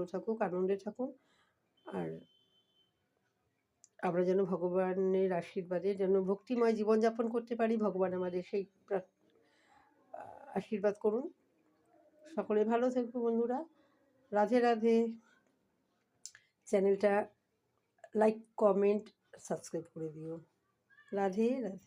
ভালো থাকুক, আনন্দে থাকুন। আর আমরা যেন ভগবানের আশীর্বাদে যেন ভক্তিময় জীবনযাপন করতে পারি, ভগবান আমাদের সেই আশীর্বাদ করুন। সকলে ভালো থেকো বন্ধুরা। রাধে রাধে। চ্যানেলটা লাইক, কমেন্ট, সাবস্ক্রাইব করে দিও। রাধে রাধে।